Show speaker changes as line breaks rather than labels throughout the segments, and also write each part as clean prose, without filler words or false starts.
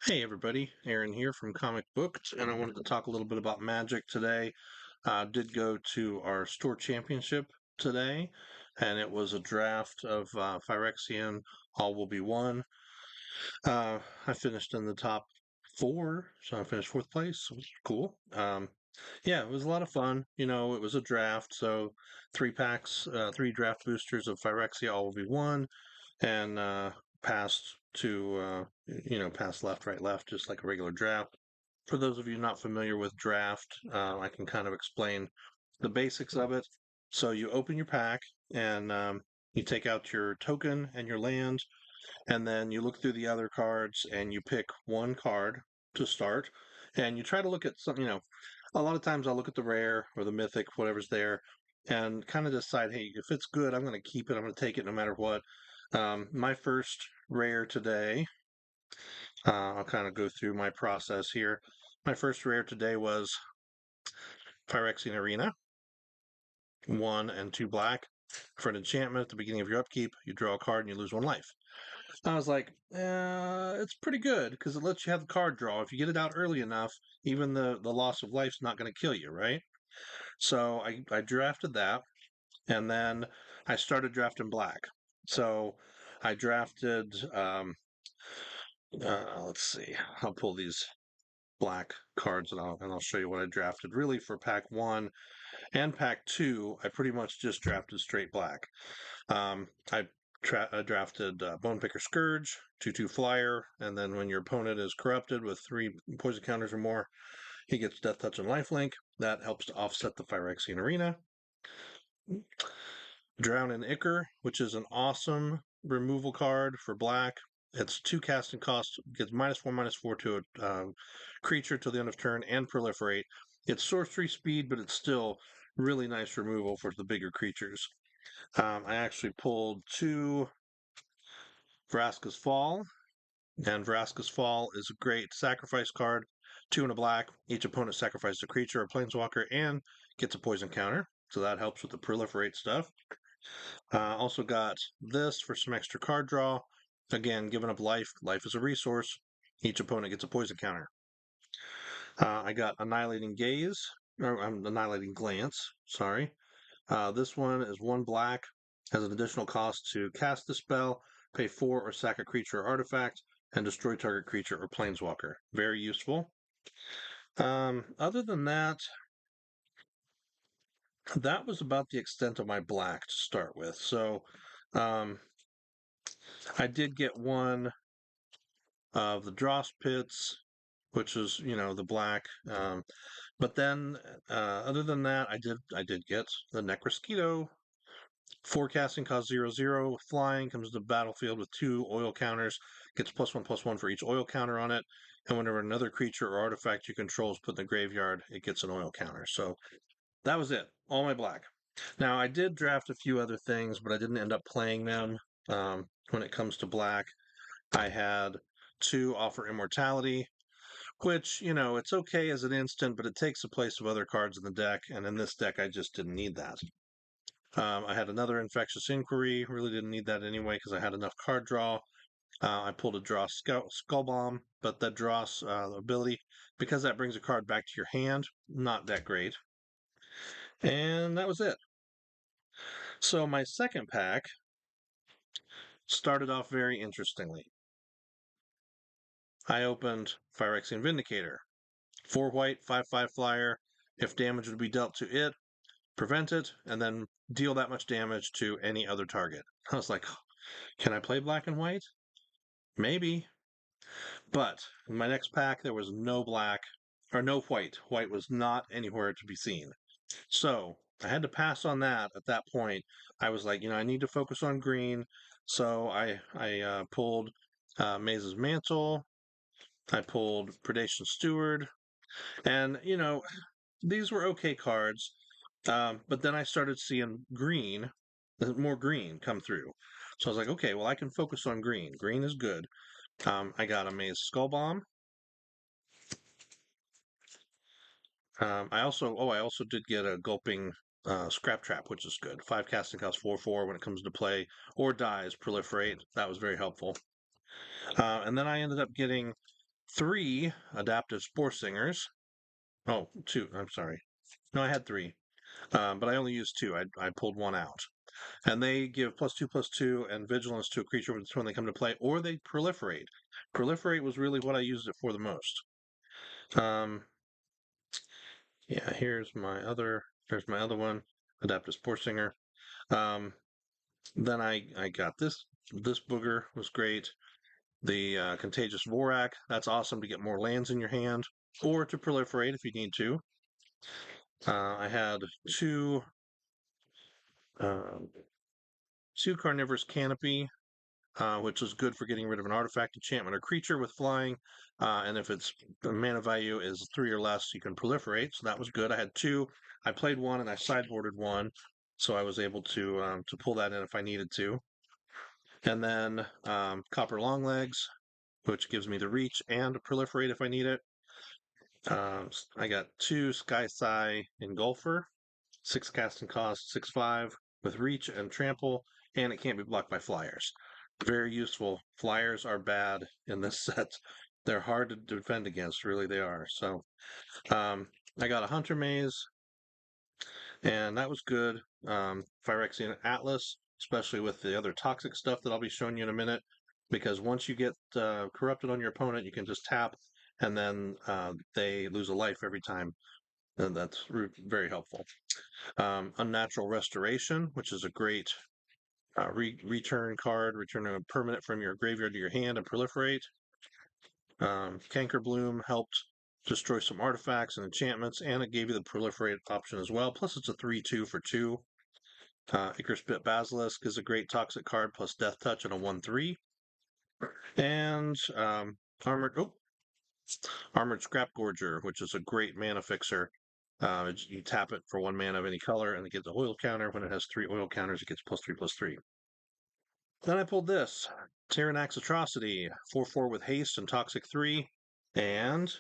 Hey everybody, Aaron here from Comic Booked, and I wanted to talk a little bit about Magic today. Did go to our store championship today, and it was a draft of Phyrexian All Will Be One. I finished in the top four, so I finished fourth place. It was cool. Yeah, it was a lot of fun. It was a draft, so three packs, three draft boosters of Phyrexia All Will Be One, and passed to pass left, right, left, just like a regular draft. For those of you not familiar with draft, I can kind of explain the basics of it. So you open your pack and you take out your token and your land, and then you look through the other cards and you pick one card to start, and you try to look at some. A lot of times I'll look at the rare or the mythic, whatever's there, and kind of decide, hey, if it's good, I'm going to keep it. I'm going to take it no matter what. My first rare today, I'll kind of go through my process here. My first rare today was Phyrexian Arena, 1 and 2 black. For an enchantment at the beginning of your upkeep, you draw a card and you lose 1 life. I was like, it's pretty good because it lets you have the card draw. If you get it out early enough, even the loss of life's not going to kill you, right? So I drafted that, and then I started drafting black. So I drafted, let's see, I'll pull these black cards and I'll show you what I drafted. Really, for pack one and pack two, I pretty much just drafted straight black. I drafted Bone Picker Scourge, 2/2 flyer, and then when your opponent is corrupted with 3 poison counters or more, he gets Death Touch and Lifelink. That helps to offset the Phyrexian Arena. Drown in Ichor, which is an awesome removal card for black. It's 2 casting costs, gets -1/-4 to a creature till the end of turn, and proliferate. It's sorcery speed, but it's still really nice removal for the bigger creatures. I actually pulled 2 Vraska's Fall, and Vraska's Fall is a great sacrifice card. 2 and a black. Each opponent sacrifices a creature or planeswalker and gets a poison counter, so that helps with the proliferate stuff. Also got this for some extra card draw. Again, giving up life. Life is a resource. Each opponent gets a poison counter. I got Annihilating Gaze, or Annihilating Glance, sorry. This one is 1 black, has an additional cost to cast the spell, pay 4 or sack a creature or artifact, and destroy target creature or planeswalker. Very useful. Other than that, that was about the extent of my black to start with. So um, I did get one of the Dross Pits, which is the black. But then, other than that, I did get the Necrosquito. Forecasting costs 0/0. Flying comes to the battlefield with 2 oil counters. Gets +1/+1 for each oil counter on it. And whenever another creature or artifact you control is put in the graveyard, it gets an oil counter. So that was it. All my black. Now I did draft a few other things, but I didn't end up playing them. When it comes to black, I had 2 Offer Immortality, which, it's okay as an instant, but it takes the place of other cards in the deck, and in this deck, I just didn't need that. I had another Infectious Inquiry, really didn't need that anyway because I had enough card draw. I pulled a Draw Skull Bomb, but that draws ability, because that brings a card back to your hand, not that great. And that was it. So my second pack started off very interestingly. I opened Phyrexian Vindicator. 4 white, 5/5 flyer. If damage would be dealt to it, prevent it, and then deal that much damage to any other target. I was like, can I play black and white? Maybe. But in my next pack, there was no black, or no white. White was not anywhere to be seen. So I had to pass on that at that point. I was like, I need to focus on green. So I pulled Maze's Mantle. I pulled Predation Steward. And, these were okay cards. But then I started seeing green, more green come through. So I was like, okay, well, I can focus on green. Green is good. I got a Maze Skull Bomb. I also did get a Gulping Scrap Trap, which is good. 5 casting cost 4/4 when it comes to play, or dies, proliferate. That was very helpful. And then I ended up getting 3 adaptive Spore Singers. Oh, two. I'm sorry. No, I had 3, but I only used 2. I pulled 1 out. And they give +2/+2 and vigilance to a creature when they come to play, or they proliferate. Proliferate was really what I used it for the most. Yeah, here's my other one, Adaptive Spore Singer. Then I got this booger was great. The Contagious Vorak, that's awesome to get more lands in your hand, or to proliferate if you need to. I had um, two Carnivorous Canopy, which is good for getting rid of an artifact, enchantment, or creature with flying. And if its mana value is 3 or less, you can proliferate. So that was good. I had 2. I played 1 and I sideboarded 1, so I was able to pull that in if I needed to. And then Copper Longlegs, which gives me the reach and proliferate if I need it. I got 2 Sky Sai Engulfer, 6 casting cost, 6/5 with reach and trample, and it can't be blocked by flyers. Very useful. Flyers are bad in this set. They're hard to defend against, really they are. So I got a Hunter Maze, and that was good. Phyrexian Atlas, especially with the other toxic stuff that I'll be showing you in a minute, because once you get corrupted on your opponent, you can just tap, and then they lose a life every time. And that's very helpful. Unnatural Restoration, which is a great return card, return a permanent from your graveyard to your hand and proliferate. Canker Bloom helped destroy some artifacts and enchantments, and it gave you the proliferate option as well. Plus, it's a 3/2 for 2. Icarus Bit Basilisk is a great toxic card, plus Death Touch and a 1/3. And Armored Armored Scrap Gorger, which is a great mana fixer. You tap it for 1 mana of any color, and it gets a oil counter. When it has 3 oil counters, it gets +3/+3. Then I pulled this Tyranax Atrocity, 4/4 with haste and toxic 3, and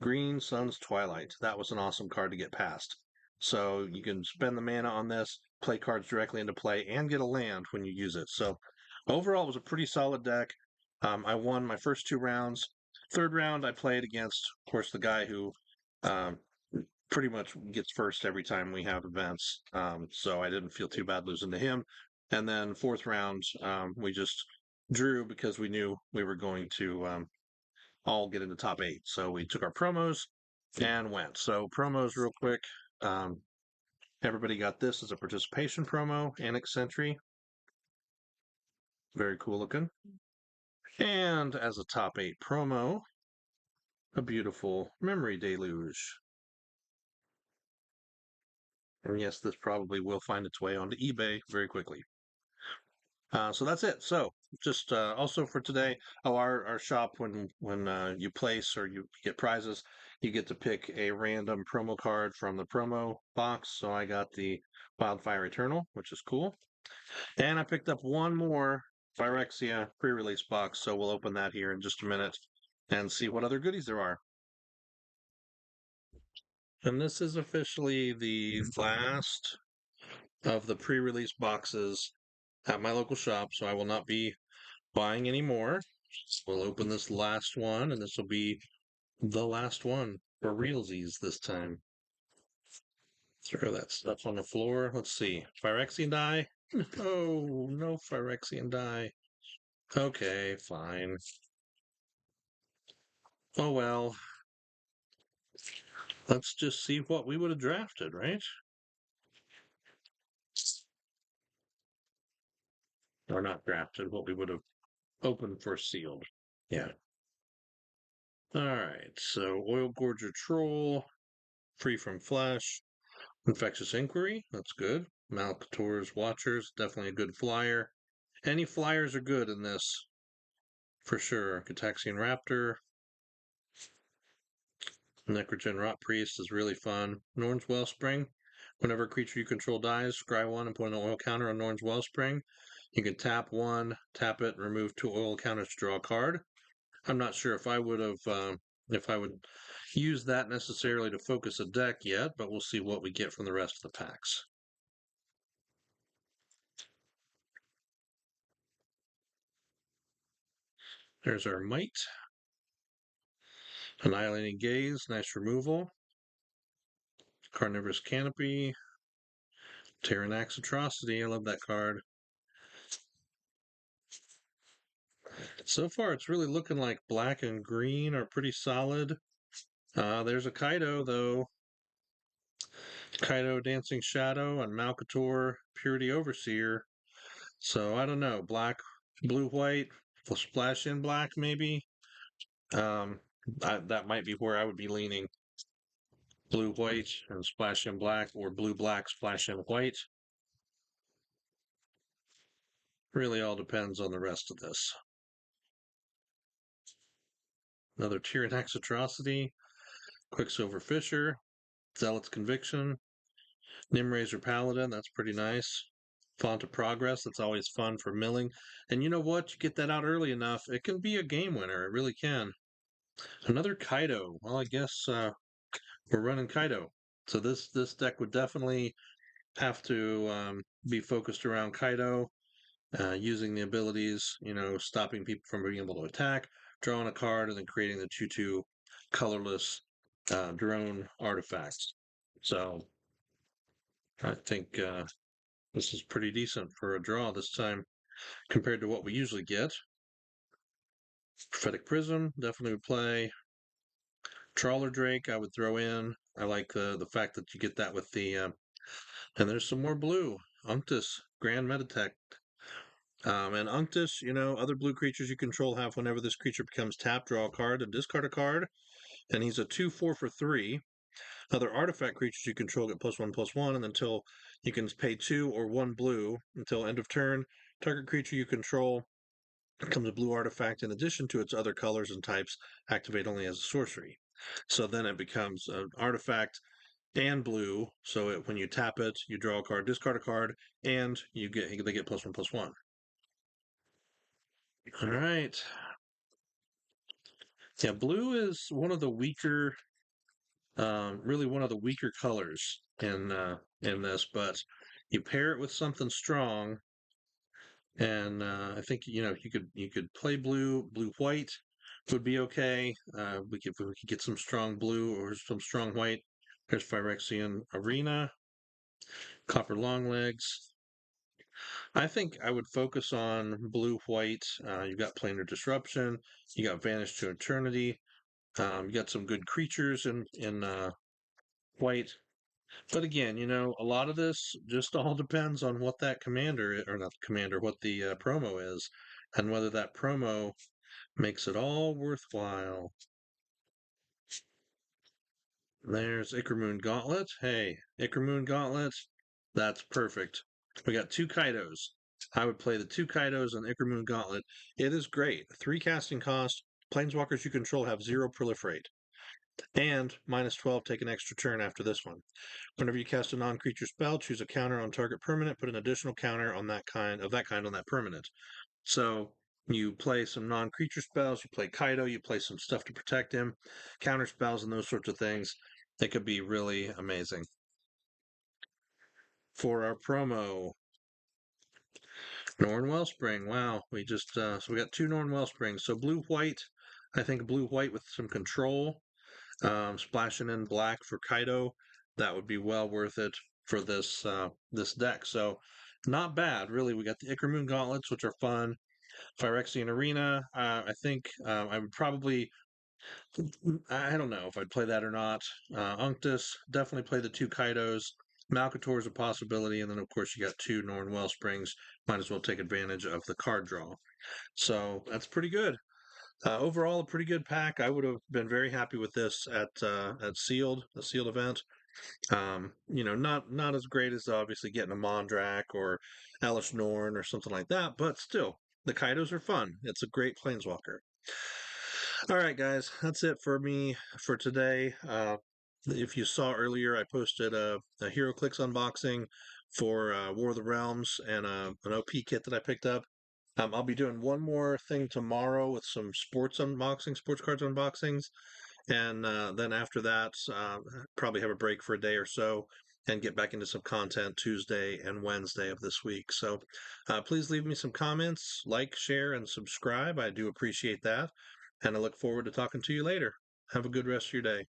Green Sun's Twilight. That was an awesome card to get past. So you can spend the mana on this, play cards directly into play, and get a land when you use it. So overall, it was a pretty solid deck. I won my first 2 rounds. Third round, I played against, of course, the guy who um, pretty much gets first every time we have events. So I didn't feel too bad losing to him. And then fourth round, we just drew because we knew we were going to all get into top 8. So we took our promos and went. So promos real quick. Um, Everybody got this as a participation promo, Annex Sentry. Very cool looking. And as a top 8 promo, a beautiful Memory Deluge. And yes, this probably will find its way onto eBay very quickly. So that's it. So just also for today, our shop, when you place or you get prizes, you get to pick a random promo card from the promo box. So I got the Wildfire Eternal, which is cool. And I picked up one more Phyrexia pre-release box. So we'll open that here in just a minute and see what other goodies there are. And this is officially the last of the pre-release boxes at my local shop, so I will not be buying any more. We'll open this last one, and this will be the last one for realsies this time. Throw that stuff on the floor. Let's see. Phyrexian die? Oh, no Phyrexian die. Okay, fine. Oh well. Let's just see what we would have drafted, right? Or not drafted, what we would have opened for sealed. Yeah. Alright, so Oil Gorger Troll, Free from Flesh, Infectious Inquiry, that's good. Malcator's Watchers, definitely a good flyer. Any flyers are good in this, for sure. Cataxian Raptor, Necrogen Rot Priest is really fun. Norn's Wellspring, whenever a creature you control dies, scry 1 and put an oil counter on Norn's Wellspring. You can tap 1, tap it, remove 2 oil counters to draw a card. I'm not sure if I would have, if I would use that necessarily to focus a deck yet, but we'll see what we get from the rest of the packs. There's our Might. Annihilating Gaze, nice removal. Carnivorous Canopy. Tyrannax Atrocity, I love that card. So far, it's really looking like black and green are pretty solid. There's a Kaido, though. Kaido Dancing Shadow and Malcator Purity Overseer. So I don't know. Black, blue, white, splash in black, maybe. Um, that might be where I would be leaning. Blue, white, and splash in black, or blue, black, splash in white. Really all depends on the rest of this. Another Tyrannax Atrocity, Quicksilver Fisher, Zealot's Conviction, Nimrazor Paladin, that's pretty nice. Font of Progress, that's always fun for milling. And you know what? You get that out early enough, it can be a game winner. It really can. Another Kaido. Well, I guess we're running Kaido. So this deck would definitely have to be focused around Kaido, using the abilities, stopping people from being able to attack, drawing a card, and then creating the 2/2 colorless drone artifacts. So I think this is pretty decent for a draw this time compared to what we usually get. Prophetic Prism definitely would play. Trawler Drake I would throw in. I like the fact that you get that with the and there's some more blue. Unctus, Grand Metatech. And Unctus, other blue creatures you control have whenever this creature becomes tapped, draw a card and discard a card. And he's a 2/4 for 3. Other artifact creatures you control get +1/+1, and until you can pay 2 or 1 blue until end of turn. Target creature you control becomes a blue artifact in addition to its other colors and types, activate only as a sorcery. So then it becomes an artifact and blue. So when you tap it, you draw a card, discard a card, and they get +1/+1. All right. Yeah, blue is one of the weaker, really one of the weaker colors in this, but you pair it with something strong, and I think you could play blue white would be okay. We could get some strong blue or some strong white. There's Phyrexian Arena, Copper Longlegs. I think I would focus on blue white. You've got Planar Disruption. You got Vanish to Eternity. You got some good creatures in white. But again, a lot of this just all depends on what that or not the commander, what the promo is, and whether that promo makes it all worthwhile. There's Ickermoon Gauntlet. Hey, Ickermoon Gauntlet, that's perfect. We got 2 Kaidos. I would play the 2 Kaidos on Ickermoon Gauntlet. It is great. 3 casting cost. Planeswalkers you control have 0 proliferate. And -12, take an extra turn after this one. Whenever you cast a non-creature spell, choose a counter on target permanent, put an additional counter on that kind on that permanent. So you play some non-creature spells, you play Kaido, you play some stuff to protect him, counter spells and those sorts of things. It could be really amazing. For our promo, Norn Wellspring. Wow, so we got 2 Norn Wellsprings. So blue white, I think blue white with some control, splashing in black for Kaido. That would be well worth it for this deck. So not bad, really. We got the Ickermoon Gauntlets, which are fun. Phyrexian Arena. I think I would probably. I don't know if I'd play that or not. Unctus, definitely play the 2 Kaidos. Malcator is a possibility, and then of course you got 2 Norn Wellsprings. Might as well take advantage of the card draw. So that's pretty good. Overall, a pretty good pack. I would have been very happy with this at the sealed event. Not as great as obviously getting a Mondrak or Elish Norn or something like that, but still, the Kaidos are fun. It's a great planeswalker. All right, guys, that's it for me for today. If you saw earlier, I posted a HeroClix unboxing for War of the Realms and an OP kit that I picked up. I'll be doing one more thing tomorrow with some sports cards unboxings, and then after that, probably have a break for a day or so and get back into some content Tuesday and Wednesday of this week. So please leave me some comments, like, share, and subscribe. I do appreciate that, and I look forward to talking to you later. Have a good rest of your day.